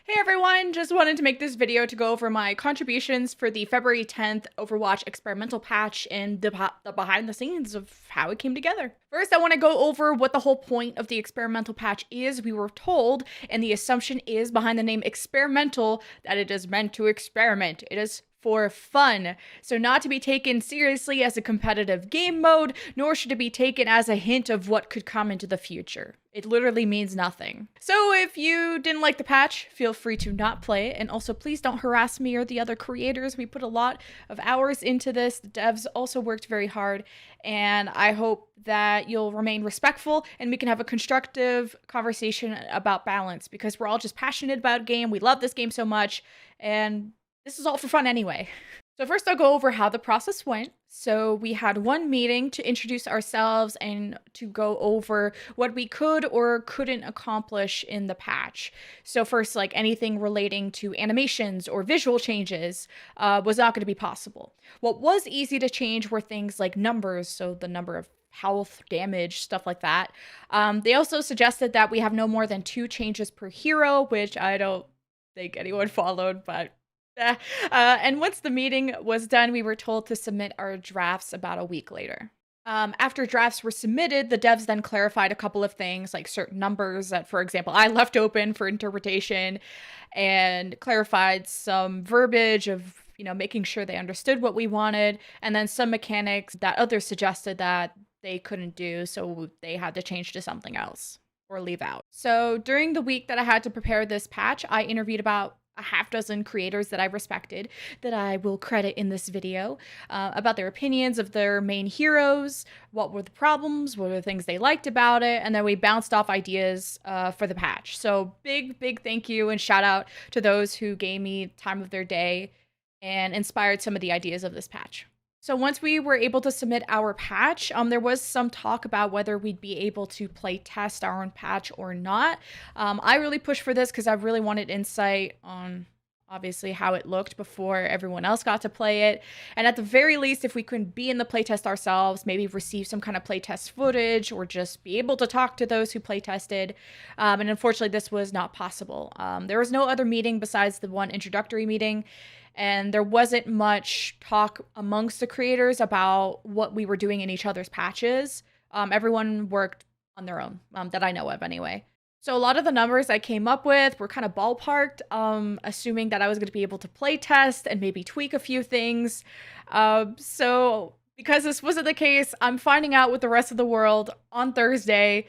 Hey everyone, just wanted to make this video to go over my contributions for the February 10th Overwatch experimental patch and the behind the scenes of how it came together. First, I want to go over what the whole point of the experimental patch is. We were told, and the assumption is behind the name experimental, that it is meant to experiment. It is for fun, so not to be taken seriously as a competitive game mode, nor should it be taken as a hint of what could come into the future. It literally means nothing. So if you didn't like the patch, feel free to not play it, and also please don't harass me or the other creators. We put a lot of hours into this. The devs also worked very hard, and I hope that you'll remain respectful and we can have a constructive conversation about balance, because we're all just passionate about game. We love this game so much, and this is all for fun anyway. So first I'll go over how the process went. So we had one meeting to introduce ourselves and to go over what we could or couldn't accomplish in the patch. So first, like anything relating to animations or visual changes was not going to be possible. What was easy to change were things like numbers, so the number of health, damage, stuff like that. They also suggested that we have no more than 2 changes per hero, which I don't think anyone followed, but and once the meeting was done, we were told to submit our drafts about a week later. After drafts were submitted, the devs then clarified a couple of things, like certain numbers that, for example, I left open for interpretation, and clarified some verbiage of, making sure they understood what we wanted, and then some mechanics that others suggested that they couldn't do, so they had to change to something else or leave out. So during the week that I had to prepare this patch, I interviewed about a half dozen creators that I respected, that I will credit in this video, about their opinions of their main heroes, what were the problems, what were the things they liked about it, and then we bounced off ideas for the patch. So big thank you and shout out to those who gave me time of their day and inspired some of the ideas of this patch. So once we were able to submit our patch, there was some talk about whether we'd be able to play test our own patch or not. I really pushed for this because I really wanted insight on obviously how it looked before everyone else got to play it. And at the very least, if we couldn't be in the playtest ourselves, maybe receive some kind of playtest footage or just be able to talk to those who playtested. And unfortunately, this was not possible. There was no other meeting besides the one introductory meeting. And there wasn't much talk amongst the creators about what we were doing in each other's patches. Everyone worked on their own, that I know of anyway. So a lot of the numbers I came up with were kind of ballparked, assuming that I was going to be able to play test and maybe tweak a few things. So because this wasn't the case, I'm finding out with the rest of the world on Thursday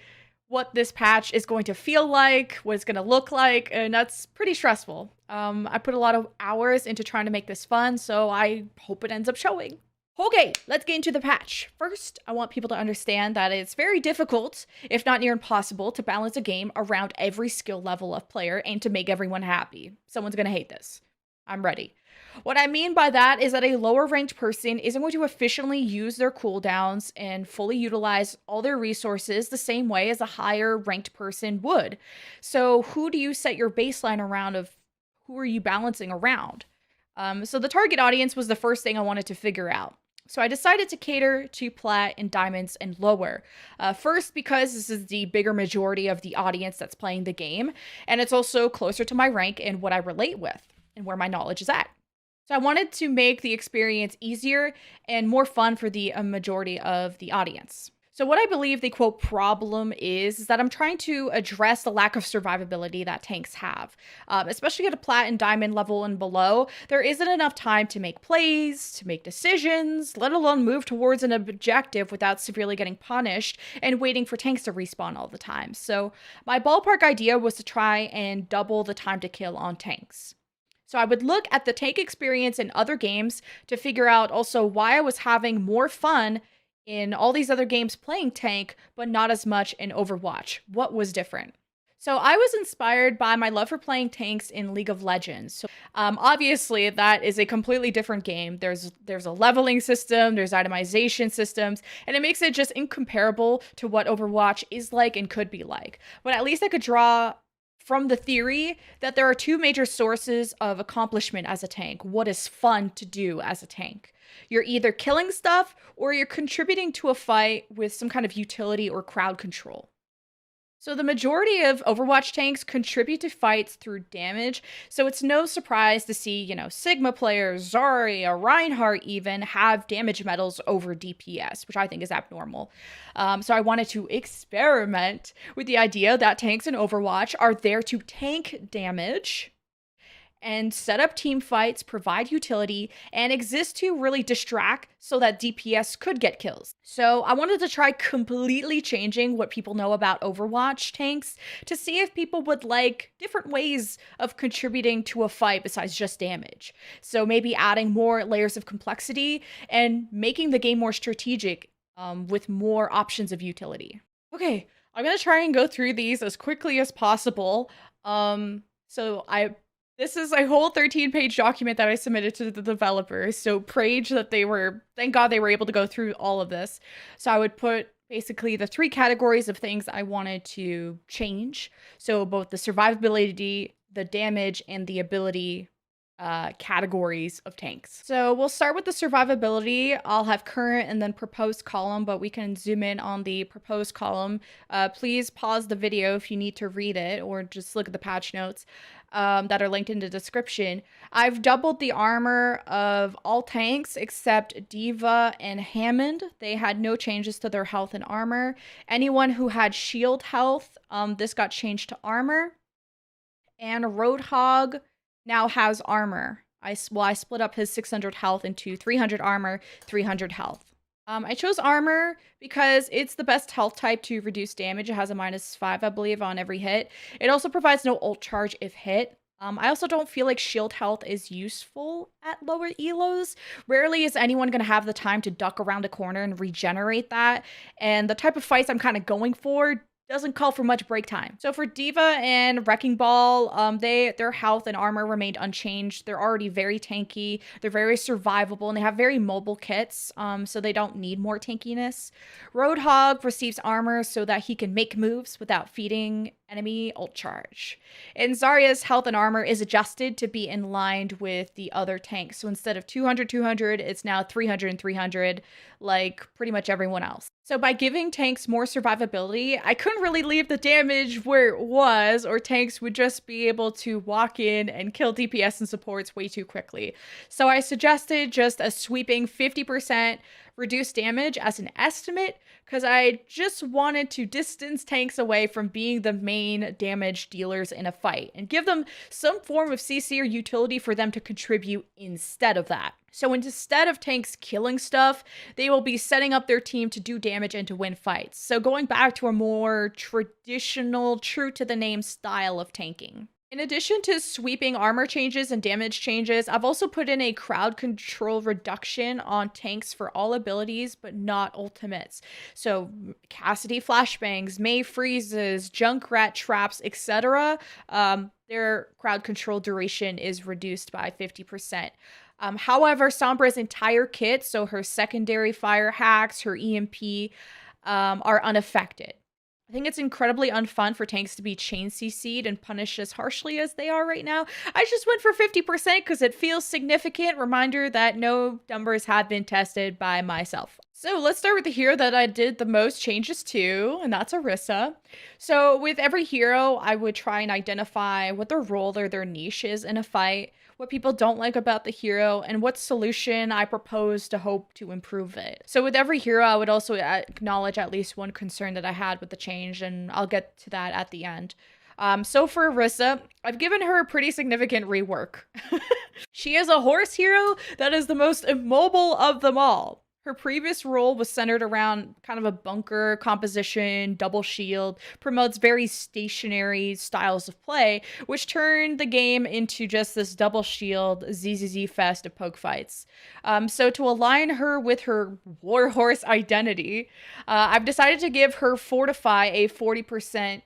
what this patch is going to feel like, what it's going to look like, and that's pretty stressful. I put a lot of hours into trying to make this fun, so I hope it ends up showing. Okay, let's get into the patch. First, I want people to understand that it's very difficult, if not near impossible, to balance a game around every skill level of player and to make everyone happy. Someone's gonna hate this. I'm ready. What I mean by that is that a lower ranked person isn't going to efficiently use their cooldowns and fully utilize all their resources the same way as a higher ranked person would. So who do you set your baseline around of who are you balancing around? So the target audience was the first thing I wanted to figure out. So I decided to cater to plat and diamonds and lower. First, because this is the bigger majority of the audience that's playing the game, and it's also closer to my rank and what I relate with and where my knowledge is at. So I wanted to make the experience easier and more fun for the majority of the audience. So what I believe the quote problem is that I'm trying to address the lack of survivability that tanks have. Especially at a plat and diamond level and below, there isn't enough time to make plays, to make decisions, let alone move towards an objective without severely getting punished and waiting for tanks to respawn all the time. So my ballpark idea was to try and double the time to kill on tanks. So I would look at the tank experience in other games to figure out also why I was having more fun in all these other games playing tank, but not as much in Overwatch. What was different? So I was inspired by my love for playing tanks in League of Legends. So obviously that is a completely different game. There's a leveling system, there's itemization systems, and it makes it just incomparable to what Overwatch is like and could be like. But at least I could draw from the theory that there are 2 major sources of accomplishment as a tank. What is fun to do as a tank? You're either killing stuff or you're contributing to a fight with some kind of utility or crowd control. So the majority of Overwatch tanks contribute to fights through damage, so it's no surprise to see, Sigma players, Zarya, Reinhardt even have damage medals over DPS, which I think is abnormal. So I wanted to experiment with the idea that tanks in Overwatch are there to tank damage and set up team fights, provide utility, and exist to really distract so that DPS could get kills. So I wanted to try completely changing what people know about Overwatch tanks to see if people would like different ways of contributing to a fight besides just damage. So maybe adding more layers of complexity and making the game more strategic with more options of utility. Okay, I'm gonna try and go through these as quickly as possible. This is a whole 13-page document that I submitted to the developers. So thank God they were able to go through all of this. So I would put basically the 3 categories of things I wanted to change. So both the survivability, the damage, and the ability categories of tanks. So we'll start with the survivability. I'll have current and then proposed column, but we can zoom in on the proposed column. Please pause the video if you need to read it or just look at the patch notes that are linked in the description. I've doubled the armor of all tanks except D.Va and Hammond. They had no changes to their health and armor. Anyone who had shield health, this got changed to armor. And Roadhog now has armor. I split up his 600 health into 300 armor, 300 health. I chose armor because it's the best health type to reduce damage. It has a -5, I believe, on every hit. It also provides no ult charge if hit. I also don't feel like shield health is useful at lower elos. Rarely is anyone going to have the time to duck around a corner and regenerate that. And the type of fights I'm kind of going for doesn't call for much break time. So for D.Va and Wrecking Ball, their health and armor remained unchanged. They're already very tanky. They're very survivable, and they have very mobile kits, so they don't need more tankiness. Roadhog receives armor so that he can make moves without feeding enemy ult charge. And Zarya's health and armor is adjusted to be in line with the other tanks. So instead of 200, 200, it's now 300 and 300, like pretty much everyone else. So by giving tanks more survivability, I couldn't really leave the damage where it was, or tanks would just be able to walk in and kill DPS and supports way too quickly. So I suggested just a sweeping 50% reduced damage as an estimate, because I just wanted to distance tanks away from being the main damage dealers in a fight and give them some form of CC or utility for them to contribute instead of that. So instead of tanks killing stuff, they will be setting up their team to do damage and to win fights. So going back to a more traditional, true to the name style of tanking. In addition to sweeping armor changes and damage changes, I've also put in a crowd control reduction on tanks for all abilities, but not ultimates. So Cassidy flashbangs, Mei freezes, Junkrat traps, etc. Their crowd control duration is reduced by 50%. However, Sombra's entire kit, so her secondary fire hacks, her EMP, are unaffected. I think it's incredibly unfun for tanks to be chain CC'd and punished as harshly as they are right now. I just went for 50% because it feels significant. Reminder that no numbers have been tested by myself. So let's start with the hero that I did the most changes to, and that's Orisa. So with every hero, I would try and identify what their role or their niche is in a fight, what people don't like about the hero, and what solution I propose to hope to improve it. So with every hero, I would also acknowledge at least one concern that I had with the change, and I'll get to that at the end. So for Orisa, I've given her a pretty significant rework. She is a horse hero that is the most immobile of them all. Her previous role was centered around kind of a bunker composition, double shield, promotes very stationary styles of play, which turned the game into just this double shield ZZZ fest of poke fights. So to align her with her warhorse identity, I've decided to give her Fortify a 40%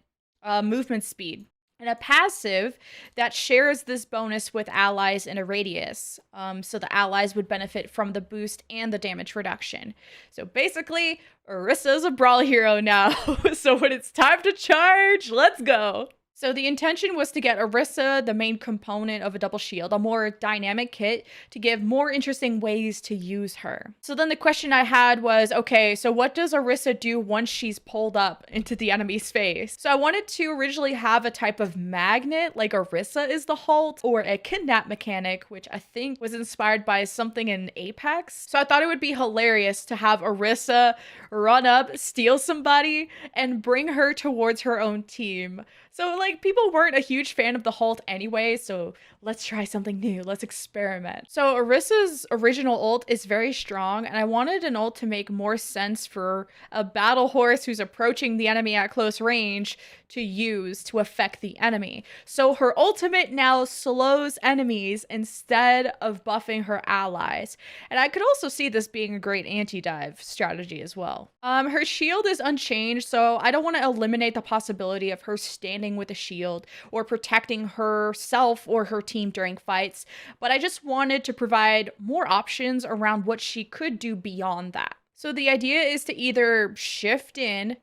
movement speed, and a passive that shares this bonus with allies in a radius. So the allies would benefit from the boost and the damage reduction. So basically, Orisa is a brawl hero now. So when it's time to charge, let's go. So the intention was to get Orisa, the main component of a double shield, a more dynamic kit to give more interesting ways to use her. So then the question I had was, okay, so what does Orisa do once she's pulled up into the enemy's face? So I wanted to originally have a type of magnet like Orisa is the halt, or a kidnap mechanic, which I think was inspired by something in Apex. So I thought it would be hilarious to have Orisa run up, steal somebody, and bring her towards her own team. So, like, people weren't a huge fan of the halt anyway, so let's try something new. Let's experiment. So, Orisa's original ult is very strong, and I wanted an ult to make more sense for a battle horse who's approaching the enemy at close range to use to affect the enemy. So, her ultimate now slows enemies instead of buffing her allies. And I could also see this being a great anti-dive strategy as well. Her shield is unchanged, so I don't want to eliminate the possibility of her standing with a shield or protecting herself or her team during fights, but I just wanted to provide more options around what she could do beyond that. So the idea is to either shift in,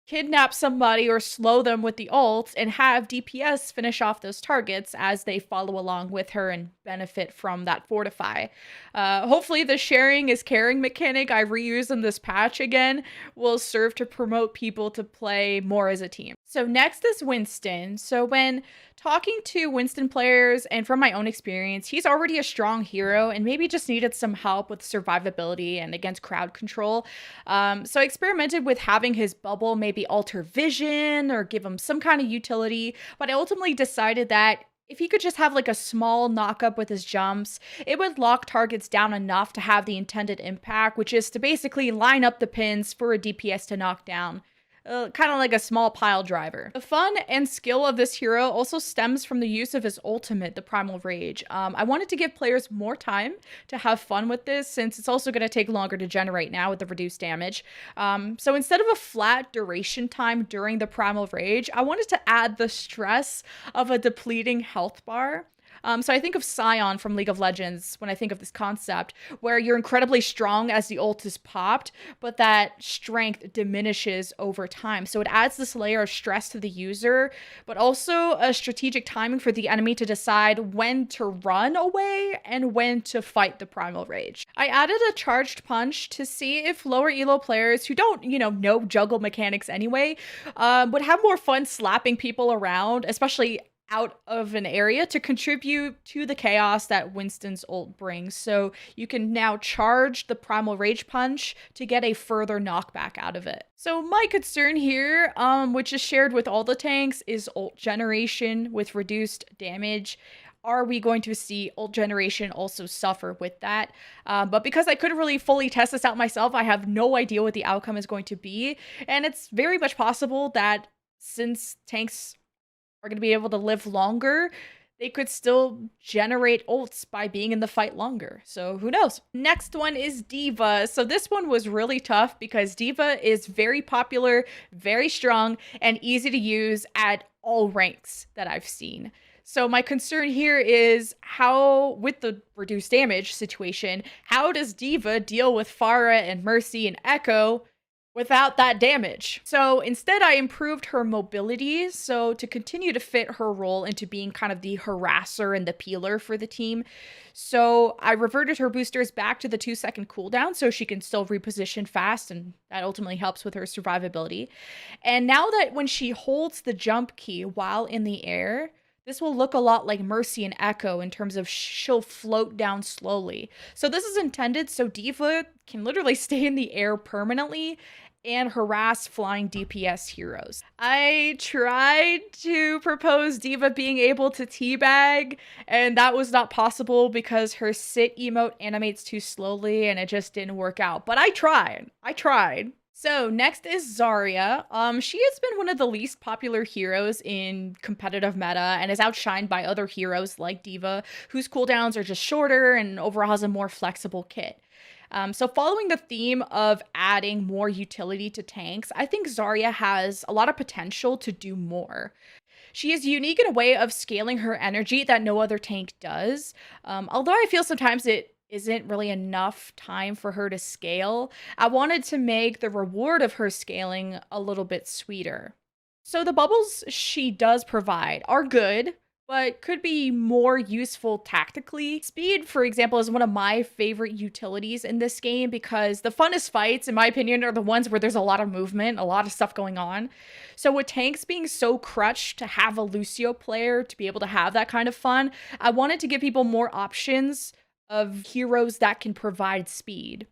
kidnap somebody, or slow them with the ult and have DPS finish off those targets as they follow along with her and benefit from that fortify. Hopefully the sharing is caring mechanic I reuse in this patch again will serve to promote people to play more as a team. So next is Winston. So when talking to Winston players and from my own experience, he's already a strong hero and maybe just needed some help with survivability and against crowd control. So I experimented with having his bubble maybe alter vision or give him some kind of utility, but I ultimately decided that if he could just have like a small knock-up with his jumps, it would lock targets down enough to have the intended impact, which is to basically line up the pins for a DPS to knock down. Kind of like a small pile driver. The fun and skill of this hero also stems from the use of his ultimate, the Primal Rage. I wanted to give players more time to have fun with this since it's also going to take longer to generate now with the reduced damage. So instead of a flat duration time during the Primal Rage, I wanted to add the stress of a depleting health bar. So I think of Sion from League of Legends when I think of this concept, where you're incredibly strong as the ult is popped, but that strength diminishes over time. So it adds this layer of stress to the user, but also a strategic timing for the enemy to decide when to run away and when to fight the Primal Rage. I added a charged punch to see if lower elo players who don't, know juggle mechanics anyway, would have more fun slapping people around, especially out of an area, to contribute to the chaos that Winston's ult brings. So you can now charge the Primal Rage Punch to get a further knockback out of it. So my concern here, which is shared with all the tanks, is ult generation with reduced damage. Are we going to see ult generation also suffer with that? But because I couldn't really fully test this out myself, I have no idea what the outcome is going to be. And it's very much possible that since tanks are going to be able to live longer, they could still generate ults by being in the fight longer. So who knows? Next one is D.Va. So this one was really tough because D.Va is very popular, very strong, and easy to use at all ranks that I've seen. So my concern here is how, with the reduced damage situation, how does D.Va deal with Pharah and Mercy and Echo without that damage? So instead I improved her mobility, so to continue to fit her role into being kind of the harasser and the peeler for the team. So I reverted her boosters back to the 2-second cooldown so she can still reposition fast, and that ultimately helps with her survivability. And now that when she holds the jump key while in the air, this will look a lot like Mercy and Echo in terms of she'll float down slowly. So this is intended so D.Va can literally stay in the air permanently and harass flying DPS heroes. I tried to propose D.Va being able to teabag, and that was not possible because her sit emote animates too slowly and it just didn't work out. But I tried. So next is Zarya. She has been one of the least popular heroes in competitive meta and is outshined by other heroes like D.Va, whose cooldowns are just shorter and overall has a more flexible kit. So following the theme of adding more utility to tanks, I think Zarya has a lot of potential to do more. She is unique in a way of scaling her energy that no other tank does. Although I feel sometimes it isn't really enough time for her to scale, I wanted to make the reward of her scaling a little bit sweeter. So the bubbles she does provide are good, but could be more useful tactically. Speed, for example, is one of my favorite utilities in this game because the funnest fights, in my opinion, are the ones where there's a lot of movement, a lot of stuff going on. So with tanks being so crutched to have a Lucio player to be able to have that kind of fun, I wanted to give people more options of heroes that can provide speed.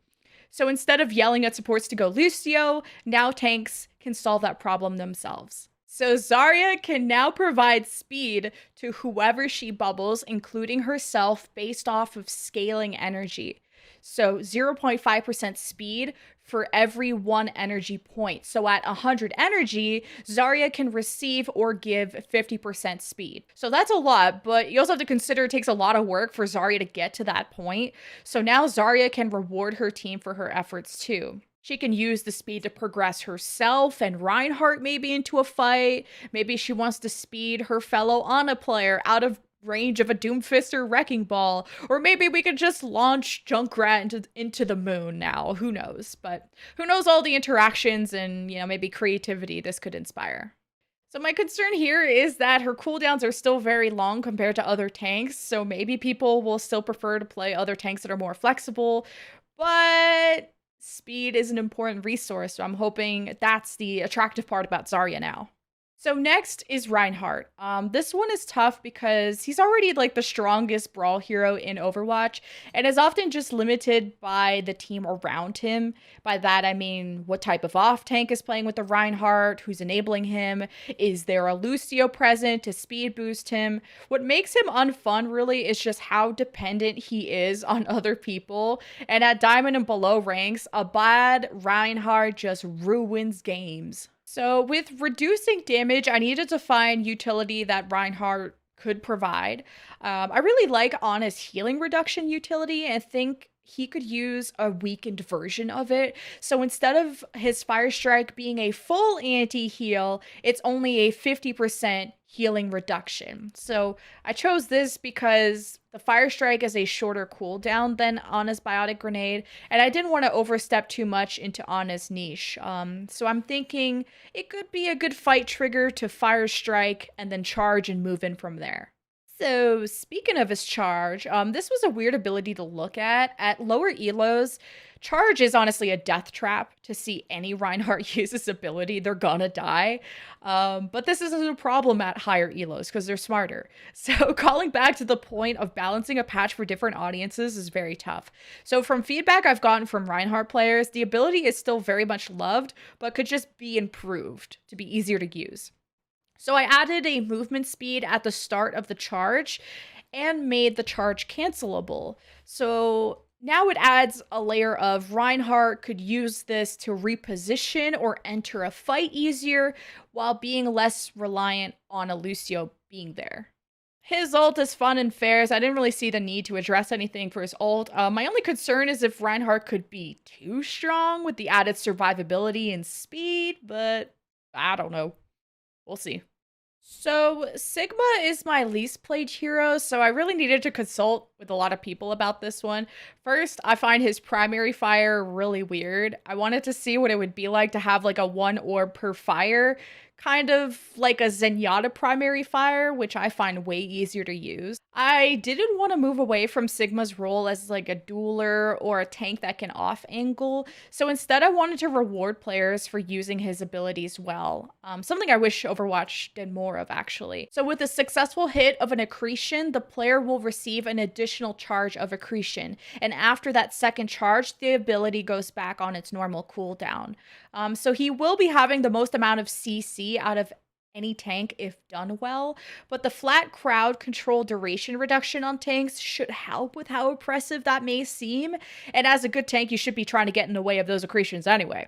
So instead of yelling at supports to go Lucio, now tanks can solve that problem themselves. So Zarya can now provide speed to whoever she bubbles, including herself, based off of scaling energy. So 0.5% speed for every 1 energy point. So at 100 energy, Zarya can receive or give 50% speed. So that's a lot, but you also have to consider it takes a lot of work for Zarya to get to that point. So now Zarya can reward her team for her efforts too. She can use the speed to progress herself and Reinhardt maybe into a fight. Maybe she wants to speed her fellow Ana player out of range of a Doomfist or Wrecking Ball. Or maybe we could just launch Junkrat into the moon now. Who knows? But who knows all the interactions and, maybe creativity this could inspire. So my concern here is that her cooldowns are still very long compared to other tanks. So maybe people will still prefer to play other tanks that are more flexible. But speed is an important resource, so I'm hoping that's the attractive part about Zarya now. So next is Reinhardt. This one is tough because he's already like the strongest brawl hero in Overwatch and is often just limited by the team around him. By that, I mean what type of off tank is playing with the Reinhardt, who's enabling him, is there a Lucio present to speed boost him? What makes him unfun really is just how dependent he is on other people. And at Diamond and below ranks, a bad Reinhardt just ruins games. So with reducing damage, I needed to find utility that Reinhardt could provide. I really like Ana's healing reduction utility and think he could use a weakened version of it. So instead of his Fire Strike being a full anti-heal, it's only a 50% healing reduction. So I chose this because the Fire Strike is a shorter cooldown than Ana's Biotic Grenade, and I didn't want to overstep too much into Ana's niche. So I'm thinking it could be a good fight trigger to Fire Strike and then charge and move in from there. So speaking of his charge, this was a weird ability to look at. At lower elos, charge is honestly a death trap. To see any Reinhardt use this ability, they're gonna die. But this isn't a problem at higher elos because they're smarter. So calling back to the point of balancing a patch for different audiences is very tough. So from feedback I've gotten from Reinhardt players, the ability is still very much loved, but could just be improved to be easier to use. So I added a movement speed at the start of the charge and made the charge cancelable. So now it adds a layer of Reinhardt could use this to reposition or enter a fight easier while being less reliant on a Lucio being there. His ult is fun and fair, so I didn't really see the need to address anything for his ult. My only concern is if Reinhardt could be too strong with the added survivability and speed, but I don't know. We'll see. So Sigma is my least played hero, so I really needed to consult with a lot of people about this one. First, I find his primary fire really weird. I wanted to see what it would be like to have like a 1 orb per fire, kind of like a Zenyatta primary fire, which I find way easier to use. I didn't want to move away from Sigma's role as like a dueler or a tank that can off angle, so instead I wanted to reward players for using his abilities well. Something I wish Overwatch did more of actually. So with a successful hit of an accretion, the player will receive an additional charge of accretion, and after that second charge, the ability goes back on its normal cooldown. So he will be having the most amount of CC out of any tank if done well, but the flat crowd control duration reduction on tanks should help with how oppressive that may seem, and as a good tank you should be trying to get in the way of those accretions anyway.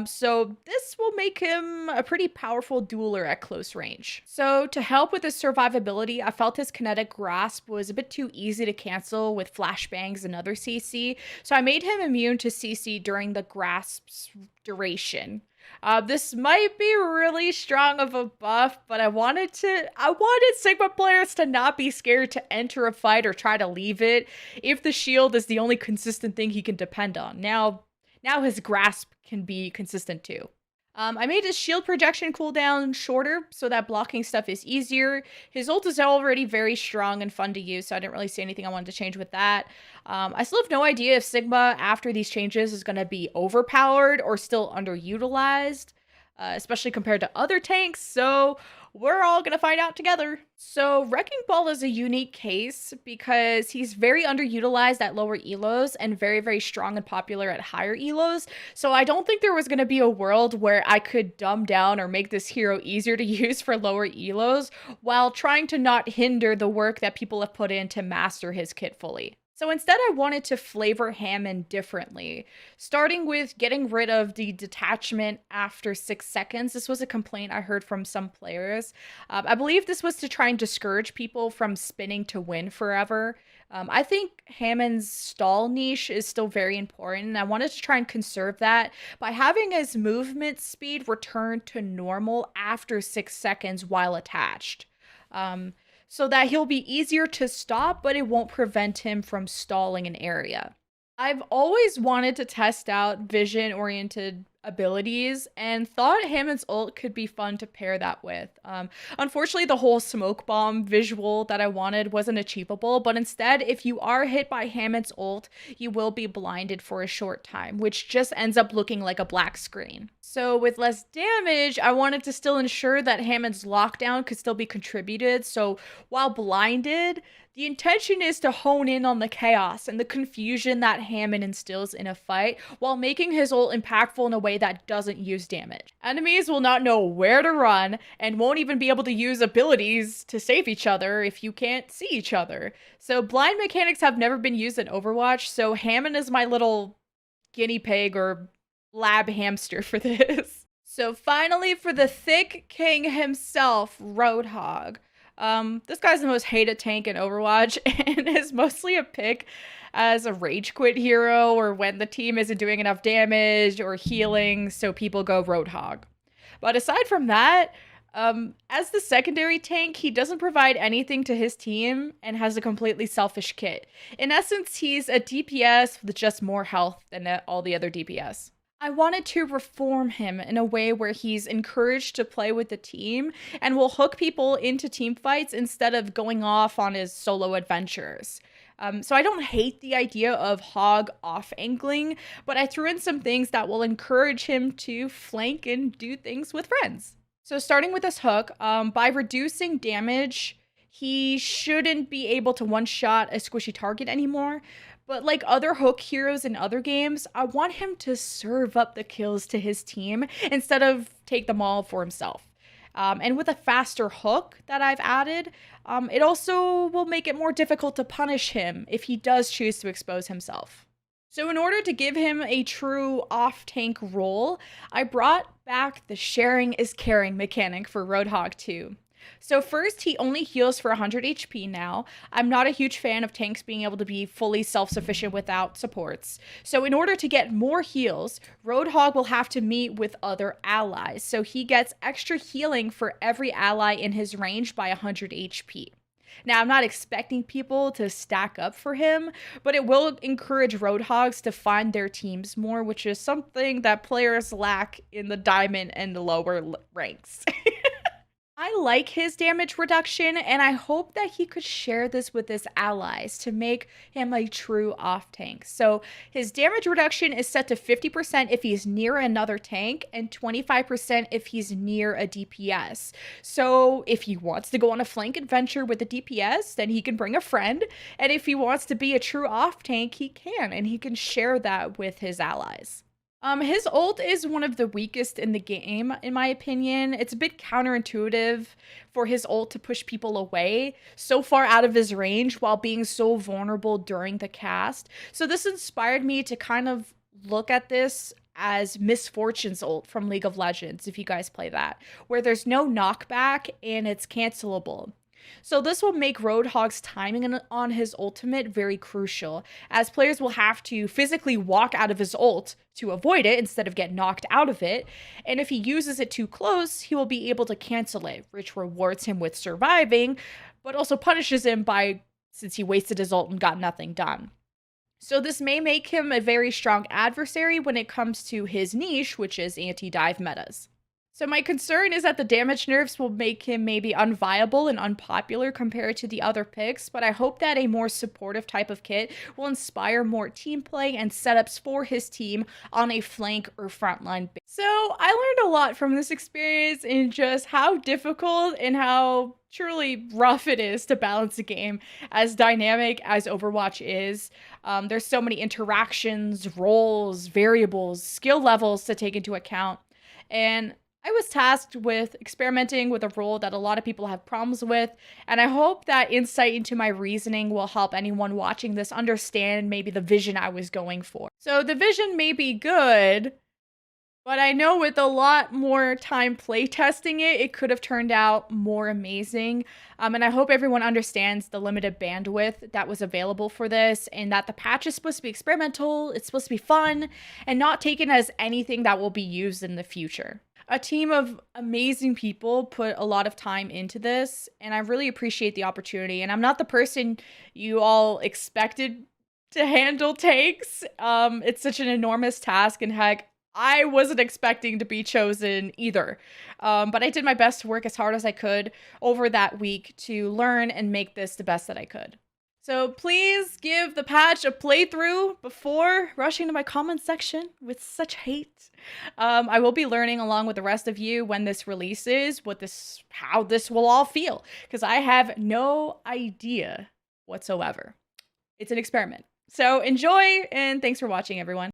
So this will make him a pretty powerful dueler at close range. So to help with his survivability, I felt his kinetic grasp was a bit too easy to cancel with flashbangs and other CC, so I made him immune to CC during the grasp's duration. This might be really strong of a buff, but I wanted Sigma players to not be scared to enter a fight or try to leave it if the shield is the only consistent thing he can depend on. Now his grasp can be consistent too. I made his shield projection cooldown shorter so that blocking stuff is easier. His ult is already very strong and fun to use, so I didn't really see anything I wanted to change with that. I still have no idea if Sigma, after these changes, is going to be overpowered or still underutilized, especially compared to other tanks, so we're all going to find out together. So Wrecking Ball is a unique case because he's very underutilized at lower elos and very, very strong and popular at higher elos. So I don't think there was going to be a world where I could dumb down or make this hero easier to use for lower elos while trying to not hinder the work that people have put in to master his kit fully. So instead, I wanted to flavor Hammond differently, starting with getting rid of the detachment after 6 seconds. This was a complaint I heard from some players. I believe this was to try and discourage people from spinning to win forever. I think Hammond's stall niche is still very important, and I wanted to try and conserve that by having his movement speed return to normal after 6 seconds while attached. So that he'll be easier to stop, but it won't prevent him from stalling an area. I've always wanted to test out vision-oriented abilities and thought Hammond's ult could be fun to pair that with. Unfortunately, the whole smoke bomb visual that I wanted wasn't achievable, but instead, if you are hit by Hammond's ult, you will be blinded for a short time, which just ends up looking like a black screen. So with less damage, I wanted to still ensure that Hammond's lockdown could still be contributed, so while blinded, the intention is to hone in on the chaos and the confusion that Hammond instills in a fight while making his ult impactful in a way that doesn't use damage. Enemies will not know where to run and won't even be able to use abilities to save each other if you can't see each other. So blind mechanics have never been used in Overwatch, so Hammond is my little guinea pig or lab hamster for this. So finally, for the thick king himself, Roadhog. This guy's the most hated tank in Overwatch and is mostly a pick as a rage quit hero or when the team isn't doing enough damage or healing, so people go Roadhog. But aside from that, as the secondary tank, he doesn't provide anything to his team and has a completely selfish kit. In essence, he's a DPS with just more health than all the other DPS. I wanted to reform him in a way where he's encouraged to play with the team and will hook people into team fights instead of going off on his solo adventures. So I don't hate the idea of Hog off-angling, but I threw in some things that will encourage him to flank and do things with friends. So starting with this hook, by reducing damage, he shouldn't be able to one-shot a squishy target anymore. But like other hook heroes in other games, I want him to serve up the kills to his team instead of take them all for himself. And with a faster hook that I've added, it also will make it more difficult to punish him if he does choose to expose himself. So in order to give him a true off-tank role, I brought back the sharing is caring mechanic for Roadhog 2. So first, he only heals for 100 HP now. I'm not a huge fan of tanks being able to be fully self-sufficient without supports. So in order to get more heals, Roadhog will have to meet with other allies. So he gets extra healing for every ally in his range by 100 HP. Now, I'm not expecting people to stack up for him, but it will encourage Roadhogs to find their teams more, which is something that players lack in the diamond and the lower ranks. I like his damage reduction, and I hope that he could share this with his allies to make him a true off-tank. So his damage reduction is set to 50% if he's near another tank and 25% if he's near a DPS. So if he wants to go on a flank adventure with a DPS, then he can bring a friend. And if he wants to be a true off-tank, he can, and he can share that with his allies. His ult is one of the weakest in the game, in my opinion. It's a bit counterintuitive for his ult to push people away so far out of his range while being so vulnerable during the cast. So this inspired me to kind of look at this as Misfortune's ult from League of Legends, if you guys play that, where there's no knockback and it's cancelable. So this will make Roadhog's timing on his ultimate very crucial, as players will have to physically walk out of his ult to avoid it instead of get knocked out of it, and if he uses it too close, he will be able to cancel it, which rewards him with surviving, but also punishes him since he wasted his ult and got nothing done. So this may make him a very strong adversary when it comes to his niche, which is anti-dive metas. So my concern is that the damage nerfs will make him maybe unviable and unpopular compared to the other picks, but I hope that a more supportive type of kit will inspire more team play and setups for his team on a flank or frontline base. So I learned a lot from this experience in just how difficult and how truly rough it is to balance a game as dynamic as Overwatch is. There's so many interactions, roles, variables, skill levels to take into account. And I was tasked with experimenting with a role that a lot of people have problems with, and I hope that insight into my reasoning will help anyone watching this understand maybe the vision I was going for. So the vision may be good, but I know with a lot more time playtesting it could have turned out more amazing. And I hope everyone understands the limited bandwidth that was available for this, and that the patch is supposed to be experimental, it's supposed to be fun, and not taken as anything that will be used in the future. A team of amazing people put a lot of time into this, and I really appreciate the opportunity. And I'm not the person you all expected to handle takes. It's such an enormous task, and heck, I wasn't expecting to be chosen either. But I did my best to work as hard as I could over that week to learn and make this the best that I could. So please give the patch a playthrough before rushing to my comment section with such hate. I will be learning along with the rest of you when this releases how this will all feel, because I have no idea whatsoever. It's an experiment. So enjoy, and thanks for watching, everyone.